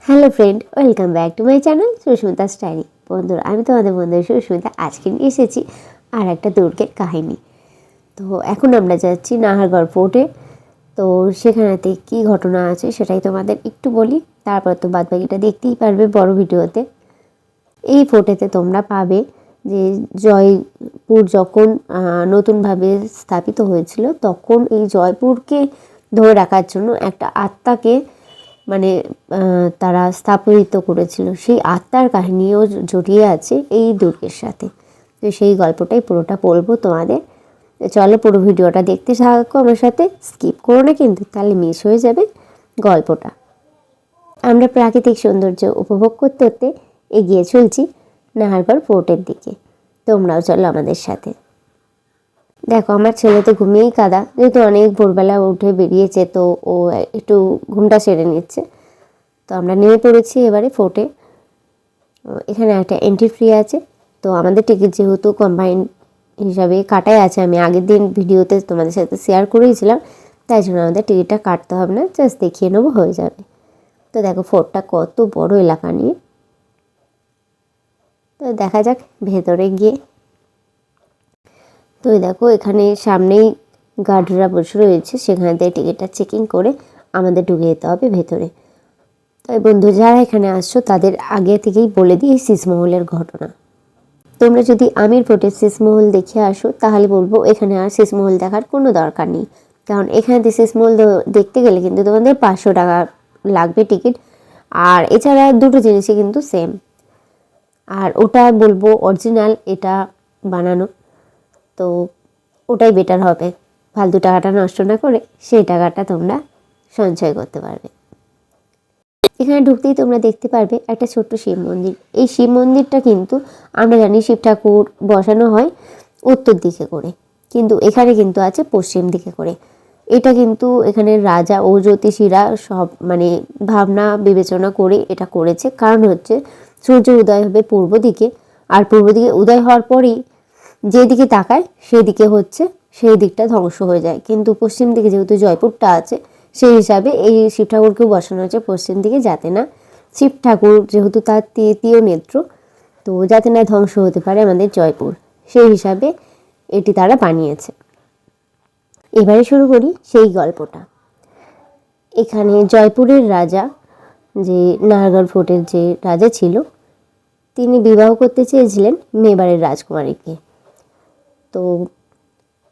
Hello friend, welcome back to my channel Susmita's diary. বন্ধুরা, আমি তোমাদের বন্ধু সুস্মিতা। আজকে নিয়ে এসেছি আর একটা দুর্গের কাহিনী। তো এখন আমরা যাচ্ছি নাহারগড় ফোর্টে। তো সেখানেতে কী ঘটনা আছে সেটাই তোমাদের একটু বলি, তারপর তো বাদবাকিটা দেখতেই পারবে বড় ভিডিওতে। এই ফোর্টেতে তোমরা পাবে যে জয়পুর যখন নতুনভাবে স্থাপিত হয়েছিল, তখন এই জয়পুরকে ধরে রাখার জন্য একটা আত্মাকে মানে তারা স্থাপিত করেছিল। সেই আত্মার কাহিনীও জড়িয়ে আছে এই দুর্গের সাথে। তো সেই গল্পটাই পুরোটা বলবো তোমাদের। চলো পুরো ভিডিওটা দেখতে থাকো আমার সাথে, স্কিপ করো না কিন্তু, তাহলে মিস হয়ে যাবে গল্পটা। আমরা প্রাকৃতিক সৌন্দর্য উপভোগ করতে করতে এগিয়ে চলছি নাহারগড় ফোর্টের দিকে। তোমরাও চলো আমাদের সাথে। দেখো, আমার ছেলে তো ঘুমিয়েই কাদা, যেহেতু অনেক ভোরবেলা উঠে বেরিয়েছে, তো ও একটু ঘুমটা সেরে নিচ্ছে। তো আমরা নেমে পড়েছি এবারে ফোর্টে। এখানে একটা এন্ট্রি ফ্রি আছে। তো আমাদের টিকিট যেহেতু কম্বাইন্ড হিসাবে কাটাই আছে, আমি আগের দিন ভিডিওতে তোমাদের সাথে শেয়ার করেইছিলাম, তাই জন্য আমাদের টিকিটটা কাটতে হবে না, জাস্ট দেখিয়ে নেবো, হয়ে যাবে। তো দেখো ফোর্টটা কত বড় এলাকা নিয়ে। তো দেখা যাক ভেতরে গিয়ে। তো দেখো এখানে সামনেই গার্ডরা বসে রয়েছে, সেখানে দিয়ে টিকিটটা চেকিং করে আমাদের ঢুকে যেতে হবে ভেতরে। তাই বন্ধু, যারা এখানে আসছো তাদের আগে থেকেই বলে দিই এই শীষমহলের ঘটনা। তোমরা যদি আমির ফোর্টের শীষমহল দেখে আসো, তাহলে বলবো এখানে আর শীষমহল দেখার কোনো দরকার নেই, কারণ এখানে শীষমহল দেখতে গেলে কিন্তু তোমাদের 500 টাকা লাগবে টিকিট। আর এছাড়া দুটো জিনিসই কিন্তু সেম। আর ওটা বলবো অরিজিনাল, এটা বানানো, তো ওটাই বেটার হবে। ফালতু টাকাটা নষ্ট না করে সেই টাকাটা তোমরা সঞ্চয় করতে পারবে। এখানে ঢুকতেই তোমরা দেখতে পারবে একটা ছোট্ট শিব মন্দির। এই শিব মন্দিরটা কিন্তু আমরা জানি শিব ঠাকুর বসানো হয় উত্তর দিকে করে, কিন্তু এখানে কিন্তু আছে পশ্চিম দিকে করে। এটা কিন্তু এখানে রাজা ও জ্যোতিষীরা সব মানে ভাবনা বিবেচনা করে এটা করেছে। কারণ হচ্ছে সূর্য উদয় হবে পূর্ব দিকে, আর পূর্ব দিকে উদয় হওয়ার পরেই যেদিকে তাকায় সেদিকে হচ্ছে সেই দিকটা ধ্বংস হয়ে যায়। কিন্তু পশ্চিম দিকে যেহেতু জয়পুরটা আছে, সেই হিসাবে এই শিব ঠাকুরকেও বসানো হয়েছে পশ্চিম দিকে, যাতে না শিব ঠাকুর যেহেতু তার তৃতীয় নেত্র, তো যাতে না ধ্বংস হতে পারে আমাদের জয়পুর, সেই হিসাবে এটি তারা বানিয়েছে। এবারে শুরু করি সেই গল্পটা। এখানে জয়পুরের রাজা, যে নাহারগড় ফোর্টের যে রাজা ছিল, তিনি বিবাহ করতে চেয়েছিলেন মেবারের রাজকুমারীকে। তো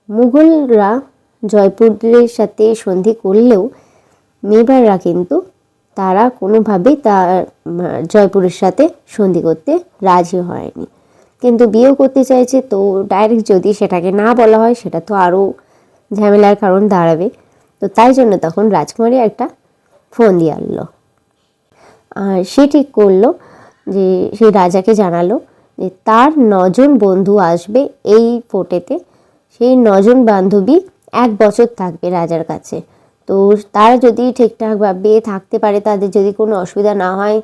মুঘলরা জয়পুরের সাথে সন্ধি করলেও মেবাররা কিন্তু তারা কোনোভাবেই তার জয়পুরের সাথে সন্ধি করতে রাজি হয়নি। কিন্তু বিয়েও করতে চাইছে, তো ডাইরেক্ট যদি সেটাকে না বলা হয় সেটা তো আরও ঝামেলার কারণ দাঁড়াবে। তো তাই জন্য তখন রাজকুমারী একটা ফোন দিয়ে আনলো, আর সে ঠিক করলো যে সেই রাজাকে জানালো যে তার 9 জন বন্ধু আসবে এই ফোর্টেতে। সেই 9 জন বান্ধবী 1 বছর থাকবে রাজার কাছে। তো তারা যদি ঠিকঠাকভাবে থাকতে পারে, তাদের যদি কোনো অসুবিধা না হয়,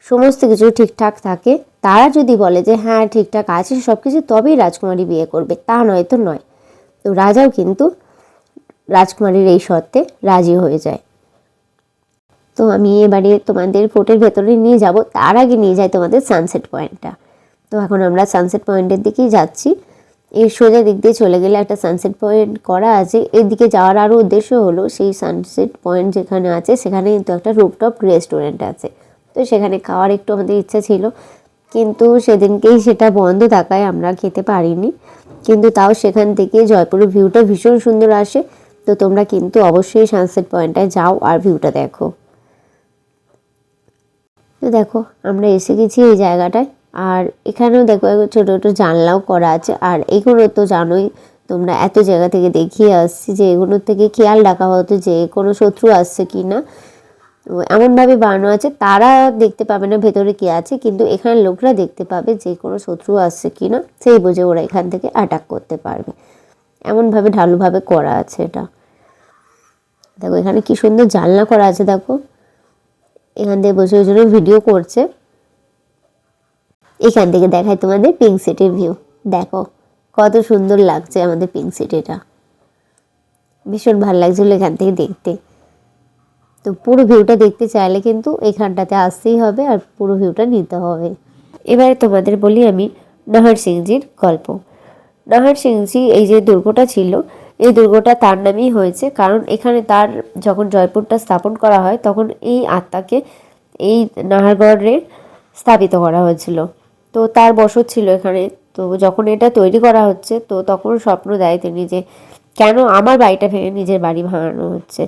সমস্ত কিছু ঠিকঠাক থাকে, তারা যদি বলে যে হ্যাঁ ঠিকঠাক আছে সব কিছু, তবেই রাজকুমারী বিয়ে করবে, তা নয় তো নয়। তো রাজাও কিন্তু রাজকুমারীর এই শর্তে রাজি হয়ে যায়। তো আমি এবারে তোমাদের ফোর্টের ভেতরে নিয়ে যাব, তার আগে নিয়ে যাই তোমাদের সানসেট পয়েন্টটা। তো এখন আমরা সানসেট পয়েন্টের দিকেই যাচ্ছি। এর সোজা দিক দিয়ে চলে গেলে একটা সানসেট পয়েন্ট করা আছে। এর দিকে যাওয়ার আরও উদ্দেশ্য হলো সেই সানসেট পয়েন্ট যেখানে আছে সেখানে কিন্তু একটা রুফটপ রেস্টুরেন্ট আছে। তো সেখানে খাওয়ার একটু আমাদের ইচ্ছা ছিল, কিন্তু সেদিনকেই সেটা বন্ধ থাকায় আমরা খেতে পারিনি। কিন্তু তাও সেখান থেকে জয়পুরের ভিউটা ভীষণ সুন্দর আসে। তো তোমরা কিন্তু অবশ্যই সানসেট পয়েন্টটায় যাও আর ভিউটা দেখো। তো দেখো আমরা এসে গেছি এই জায়গাটায়, আর এখানেও দেখো ছোটো ছোটো জানলাও করা আছে। আর এগুলো তো জানোই তোমরা, এত জায়গা থেকে দেখিয়ে আসছি যে এগুলোর থেকে খেয়াল রাখা হতো যে কোনো শত্রু আসছে কি না। এমনভাবে বানানো আছে তারা দেখতে পাবে না ভেতরে কে আছে, কিন্তু এখানে লোকরা দেখতে পাবে যে কোনো শত্রু আসছে কি না, সেই বুঝে ওরা এখান থেকে অ্যাটাক করতে পারবে। এমনভাবে ঢালুভাবে করা আছে এটা। দেখো এখানে কি সুন্দর জানলা করা আছে। দেখো এখান থেকে বসে ওই জন্য ভিডিও করছে। এখান থেকে দেখায় তোমাদের পিঙ্ক সিটির ভিউ। দেখো কত সুন্দর লাগছে আমাদের পিঙ্ক সিটিটা, ভীষণ ভালো লাগছিল এখান থেকে দেখতে। তো পুরো ভিউটা দেখতে চাইলে কিন্তু এখানটাতে আসতেই হবে আর পুরো ভিউটা নিতে হবে। এবারে তোমাদের বলি আমি নাহার সিংজির গল্প। নাহার সিংজি এই যে দুর্গটা ছিল, এই দুর্গটা তার নামেই হয়েছে, কারণ এখানে তার যখন জয়পুরটা স্থাপন করা হয় তখন এই আত্মাকে এই নাহারগড়ে স্থাপিত করা হয়েছিল। তো তার বসত ছিল এখানে। তো যখন এটা তৈরি করা হচ্ছে তো তখন স্বপ্ন দেয় তিনি যে কেন আমার বাড়িটা ভেঙে নিজের বাড়ি ভাঙানো হচ্ছে।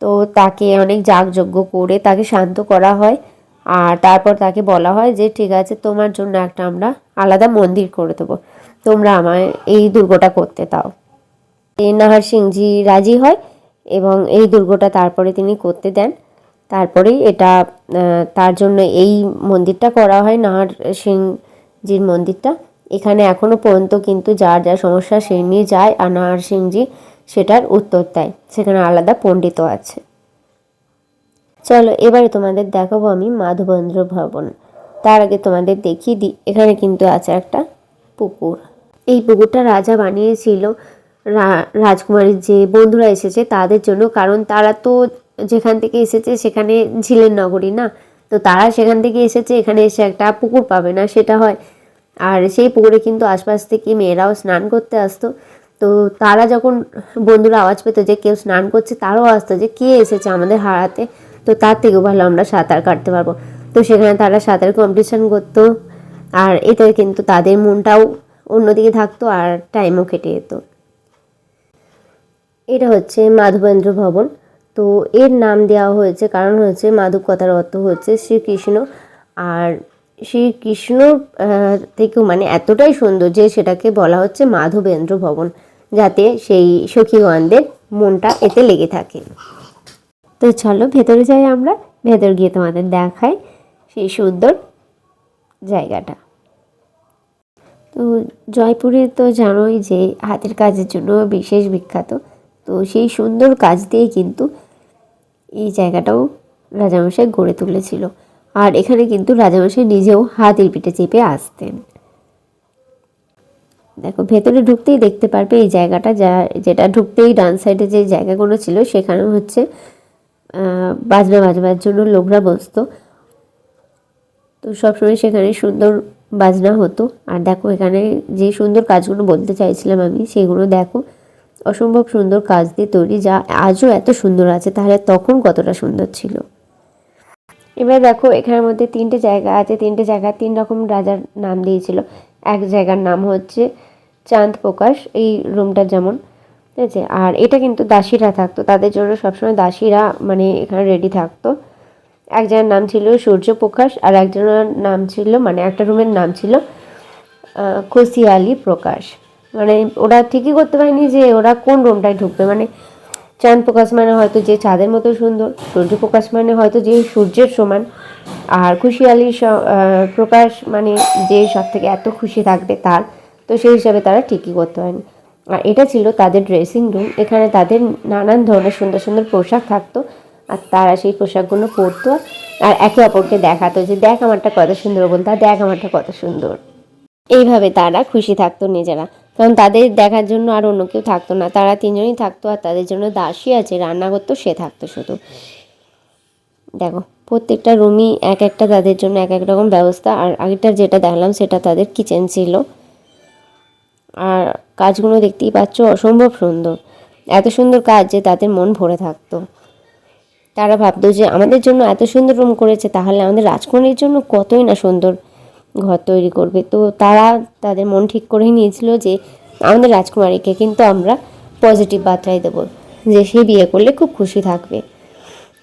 তো তাকে অনেক যাগযজ্ঞ করে তাকে শান্ত করা হয়, আর তারপর তাকে বলা হয় যে ঠিক আছে, তোমার জন্য একটা আমরা আলাদা মন্দির করে দেবো, তোমরা আমায় এই দুর্গটা করতে দাও। নাহার সিংজি রাজি হয় এবং এই দুর্গটা তারপরে তিনি করতে দেন। তারপরেই এটা তার জন্য এই মন্দিরটা করা হয়, নাহার সিংজির মন্দিরটা। এখানে এখনো পর্যন্ত কিন্তু যার যা সমস্যা সে নিয়ে যায়, আর নাহার সিংজি সেটার উত্তর দেয়। সেখানে আলাদা পণ্ডিতও আছে। চলো এবারে তোমাদের দেখাবো আমি মাধবেন্দ্র ভবন। তার আগে তোমাদের দেখিয়ে দিই, এখানে কিন্তু আছে একটা পুকুর। এই পুকুরটা রাজা বানিয়েছিল রাজকুমারীর যে বন্ধুরা এসেছে তাদের জন্য, কারণ তারা তো যেখান থেকে এসেছে সেখানে ঝিলের নগরী না, তো তারা সেখান থেকে এসেছে, এখানে এসে একটা পুকুর পাবে না সেটা হয়। আর সেই পুকুরে কিন্তু আশপাশ থেকে মেয়েরাও স্নান করতে আসতো। তো তারা যখন বন্ধুরা আওয়াজ পেতো যে কেউ স্নান করছে, তারাও আসতো যে কে এসেছে আমাদের হারাতে, তো তার থেকেও ভালো আমরা সাঁতার কাটতে পারবো। তো সেখানে তারা সাঁতার কম্পিটিশান করতো, আর এতে কিন্তু তাদের মনটাও অন্যদিকে থাকতো আর টাইমও কেটে যেত। এটা হচ্ছে মাধবেন্দ্র ভবন। তো এর নাম দেওয়া হয়েছে কারণ হচ্ছে মাধব কথার অর্থ হচ্ছে শ্রীকৃষ্ণ, আর শ্রীকৃষ্ণ থেকেও মানে এতটাই সুন্দর যে সেটাকে বলা হচ্ছে মাধবেন্দ্র ভবন, যাতে সেই সখীগণদের মনটা এতে লেগে থাকে। তো চলো ভেতরে যাই, আমরা ভেতর গিয়ে তোমাদের দেখাই সেই সুন্দর জায়গাটা। তো জয়পুরে তো জানোই যে হাতের কাজের জন্য বিশেষ বিখ্যাত। তো সেই সুন্দর কাজ দিয়ে কিন্তু এই জায়গাটাও রাজামশাই গড়ে তুলেছিল, আর এখানে কিন্তু রাজামশাই নিজেও হাতির পিঠে চেপে আসতেন। দেখো ভেতরে ঢুকতেই দেখতে পারবে এই জায়গাটা, যেটা ঢুকতেই ডান সাইডে যে জায়গাগুলো ছিল সেখানে হচ্ছে বাজনা বাজবার জন্য লোকরা বসতো। তো সবসময় সেখানে সুন্দর বাজনা হতো। আর দেখো এখানে যে সুন্দর কাজগুলো বলতে চাইছিলাম আমি, সেগুলো দেখো অসম্ভব সুন্দর কাজ দিয়ে তৈরি, যা আজও এত সুন্দর আছে, তাহলে তখন কতটা সুন্দর ছিল। এবার দেখো এখানের মধ্যে তিনটে জায়গা আছে, তিনটে জায়গা তিন রকম রাজার নাম দিয়েছিল। এক জায়গার নাম হচ্ছে চাঁদ প্রকাশ, এই রুমটা যেমন, ঠিক আছে। আর এটা কিন্তু দাসীরা থাকতো, তাদের জন্য সবসময় দাসীরা মানে এখানে রেডি থাকতো। একজনের নাম ছিল সূর্যপ্রকাশ, আর একজনের নাম ছিল মানে একটা রুমের নাম ছিল খুশিয়ালি প্রকাশ। মানে ওরা ঠিকই করতে পারেনি যে ওরা কোন রুমটায় ঢুকবে। মানে চাঁদ প্রকাশ মানে হয়তো যে চাঁদের মতো সুন্দর, সূর্যপ্রকাশ মানে হয়তো যে সূর্যের সমান, আর খুশিয়ালি প্রকাশ মানে যে সব থেকে এত খুশি থাকবে তার। তো সেই হিসাবে তারা ঠিকই করতে পারেনি। আর এটা ছিল তাদের ড্রেসিং রুম। এখানে তাদের নানান ধরনের সুন্দর সুন্দর পোশাক থাকতো, আর তারা সেই পোশাকগুলো পরতো আর একে অপরকে দেখাতো যে দেখ আমারটা কত সুন্দর, বলতো দেখ আমারটা কত সুন্দর। এইভাবে তারা খুশি থাকতো নিজেরা, কারণ তাদের দেখার জন্য আর অন্য কেউ থাকতো না, তারা তিনজনই থাকতো। আর তাদের জন্য দাসী আছে, রান্না করতো, সে থাকতো শুধু। দেখো প্রত্যেকটা রুমই এক একটা তাদের জন্য এক এক রকম ব্যবস্থা। আর আগেরটা যেটা দেখলাম সেটা তাদের কিচেন ছিল। আর কাজগুলো দেখতেই পাচ্ছ অসম্ভব সুন্দর, এত সুন্দর কাজ যে তাদের মন ভরে থাকতো। তারা ভাবতো যে আমাদের জন্য এত সুন্দর রুম করেছে, তাহলে আমাদের রাজকুমারীর জন্য কতই না সুন্দর ঘর তৈরি করবে। তো তারা তাদের মন ঠিক করেই নিয়েছিল যে আমাদের রাজকুমারীকে কিন্তু আমরা পজিটিভ বার্তাই দেবো, যে সে বিয়ে করলে খুব খুশি থাকবে।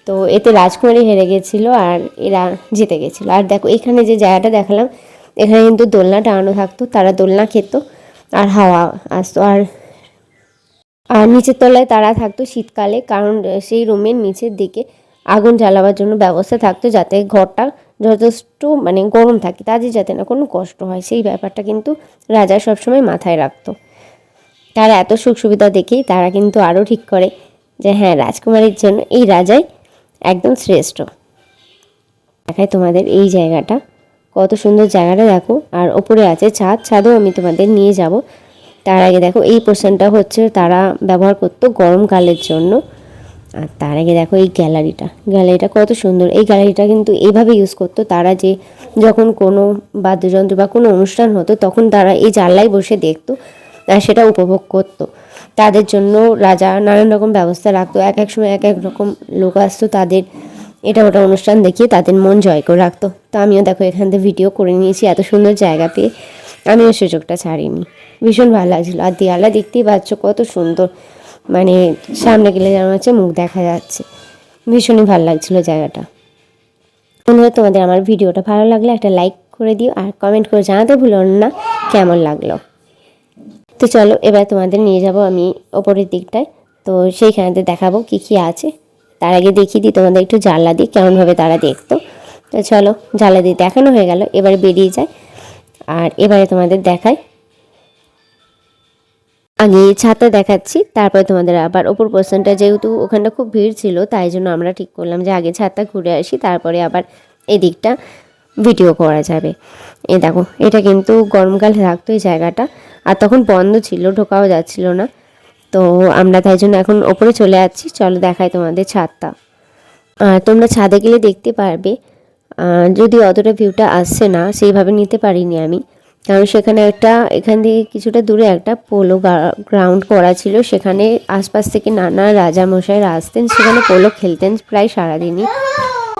তো এতে রাজকুমারী হেরে গেছিলো আর এরা জিতে গেছিলো। আর দেখো এখানে যে জায়গাটা দেখালাম, এখানে কিন্তু দোলনা টাঙানো থাকতো, তারা দোলনা খেত আর হাওয়া আসতো। আর নিচের তলায় তারা থাকতো শীতকালে, কারণ সেই রুমের নিচের দিকে আগুন জ্বালাবার জন্য ব্যবস্থা থাকতো, যাতে ঘরটা যথেষ্ট মানে গরম থাকে, তাদের যাতে না কোনো কষ্ট হয়, সেই ব্যাপারটা কিন্তু রাজা সবসময় মাথায় রাখতো। তারা এত সুখ সুবিধা দেখেই তারা কিন্তু আরও ঠিক করে যে হ্যাঁ, রাজকুমারীর জন্য এই রাজাই একদম শ্রেষ্ঠ। দেখায় তোমাদের এই জায়গাটা, কত সুন্দর জায়গাটা দেখো। আর ওপরে আছে ছাদ, ছাদেও আমি তোমাদের নিয়ে যাব। তার আগে দেখো এই পোর্শনটা হচ্ছে তারা ব্যবহার করতো গরমকালের জন্য। আর তার আগে দেখো এই গ্যালারিটা কত সুন্দর। এই গ্যালারিটা কিন্তু এইভাবে ইউজ করতো তারা, যে যখন কোনো বাদ্যযন্ত্র বা কোনো অনুষ্ঠান হতো তখন তারা এই জানলায় বসে দেখতো আর সেটা উপভোগ করতো। তাদের জন্য রাজা নানান রকম ব্যবস্থা রাখতো, এক এক সময় এক এক রকম লোক আসতো, তাদের এটা ওটা অনুষ্ঠান দেখিয়ে তাদের মন জয় করে রাখতো। তো আমিও দেখো এখান থেকে ভিডিও করে নিয়েছি, এত সুন্দর জায়গা পেয়ে আমিও সুযোগটা ছাড়িনি। ভীষণ ভালো লাগছিলো। আর দেয়ালটা দেখতেই পাচ্ছ কত সুন্দর, মানে সামনে গেলে যেন হচ্ছে মুখ দেখা যাচ্ছে। ভীষণই ভালো লাগছিলো জায়গাটা। বন্ধুরা, তোমাদের আমার ভিডিওটা ভালো লাগলে একটা লাইক করে দিও আর কমেন্ট করে জানাতে ভুলো না কেমন লাগলো। তো চলো এবার তোমাদের নিয়ে যাব আমি ওপরের দিকটায়। তো সেইখানেতে দেখাবো কি কি আছে। তার আগে দেখিয়ে দিই তোমাদের একটু জানলা দিয়ে কেমনভাবে তারা দেখতো। তো চলো, জানলা দিয়ে দেখানো হয়ে গেল, এবারে বেরিয়ে যায়। আর এবারে তোমাদের দেখাই, আগে ছাদটা দেখাচ্ছি, তারপরে তোমাদের আবার ওপর পোর্শনটা, যেহেতু ওখানটা খুব ভিড় ছিল তাই জন্য আমরা ঠিক করলাম যে আগে ছাদটা ঘুরে আসি, তারপরে আবার এই দিকটা ভিডিও করা যাবে। এই দেখো, এটা কিন্তু গরমকালে থাকতো এই জায়গাটা, আর তখন বন্ধ ছিল, ঢোকাও যাচ্ছিল না। তো আমরা তাই জন্য এখন ওপরে চলে যাচ্ছি। চলো দেখাই তোমাদের ছাদটা। তোমরা ছাদে গেলে দেখতে পারবে, যদি অতটা ভিউটা আসছে না সেইভাবে নিতে পারিনি আমি, কারণ সেখানে এখান থেকে কিছুটা দূরে একটা পোলো গ্রাউন্ড করা ছিল, সেখানে আশপাশ থেকে নানা রাজামশাইরা আসতেন, সেখানে পোলো খেলতেন প্রায় সারাদিনই।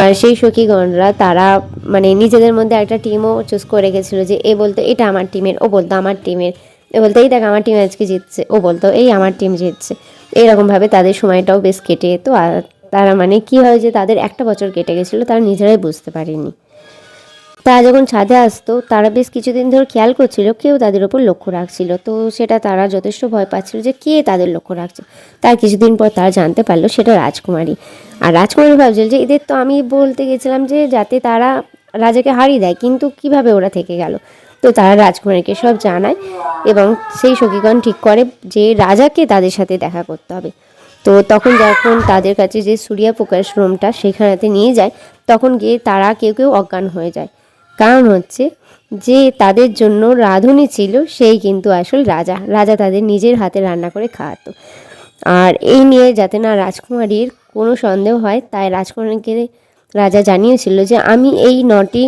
আর সেই সখীগণরা তারা মানে নিজেদের মধ্যে একটা টিমও চুজ করে গেছিলো, যে এ বলতো এটা আমার টিমের, ও বলতো আমার টিমের, এ বলতো এই দেখ আমার টিম আজকে জিতছে, ও বলতো এই আমার টিম জিতছে। এরকমভাবে তাদের সময়টাও বেশ কেটে যেত। আর তারা মানে কি হয় যে তাদের একটা বছর কেটে গেছিলো, তারা নিজেরাই বুঝতে পারেনি। তারা যখন ছাদে আসতো তারা বেশ কিছুদিন ধরে খেয়াল করছিল কেউ তাদের ওপর লক্ষ্য রাখছিল। তো সেটা তারা যথেষ্ট ভয় পাচ্ছিল যে কে তাদের লক্ষ্য রাখছে। তার কিছুদিন পর তারা জানতে পারলো সেটা রাজকুমারী। আর রাজকুমারী ভাবছিল যে এদের তো আমি বলতে গেছিলাম যে যাতে তারা রাজাকে হারিয়ে দেয়, কিন্তু কিভাবে ওরা থেকে গেল। তো তারা রাজকুমারীকে সব জানায় এবং সেই সখীগণ ঠিক করে যে রাজাকে তাদের সাথে দেখা করতে হবে। তো তখন যখন তাদের কাছে যে সূর্যা প্রকাশ রুমটা সেখানেতে নিয়ে যায়, তখন গিয়ে তারা কেউ কেউ অজ্ঞান হয়ে যায়। কারণ হচ্ছে যে তাদের জন্য রাঁধুনি ছিল সেই কিন্তু আসল রাজা। রাজা তাদের নিজের হাতে রান্না করে খাওয়াতো। আর এই নিয়ে যাতে না রাজকুমারীর কোনো সন্দেহ হয়, তাই রাজকুমারীকে রাজা জানিয়েছিল যে আমি এই 9টি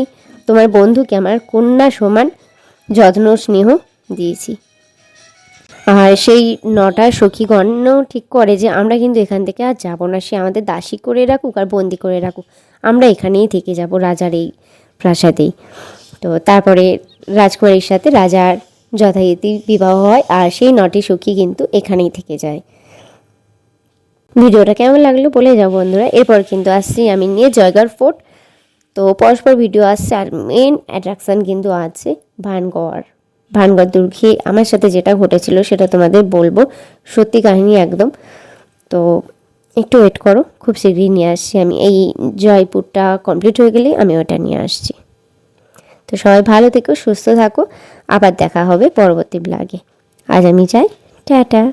তোমার বন্ধুকে আমার কন্যা সমান যত্ন স্নেহ দিয়েছি। আর সেই 9টা সখীগণও ঠিক করে যে আমরা কিন্তু এখান থেকে আর যাবো না, সে আমাদের দাসী করে রাখুক আর বন্দি করে রাখুক, আমরা এখানেই থেকে যাব রাজার এই প্রাসাদেই। তো তারপরে রাজকুমারীর সাথে রাজার যথারীতি বিবাহ হয়, আর সেই 9টি সখী কিন্তু এখানেই থেকে যায়। ভিডিওটা কেমন লাগলো বলে যাও বন্ধুরা। এরপর কিন্তু আসছি আমি নিয়ে জয়গড় ফোর্ট। তো পরস্পর ভিডিও আসছে, আর মেন অ্যাট্রাকশান কিন্তু আছে ভানগড় দুর্গে আমার সাথে যেটা ঘটেছিল সেটা তোমাদের বলবো, সত্যি কাহিনী একদম। তো একটু ওয়েট করো, খুব শীঘ্রই নিয়ে আসছি আমি। এই জয়পুরটা কমপ্লিট হয়ে গেলেই আমি ওটা নিয়ে আসছি। তো সবাই ভালো থেকো, সুস্থ থাকো, আবার দেখা হবে পরবর্তী ব্লগে। আজ আমি যাই, টাটা।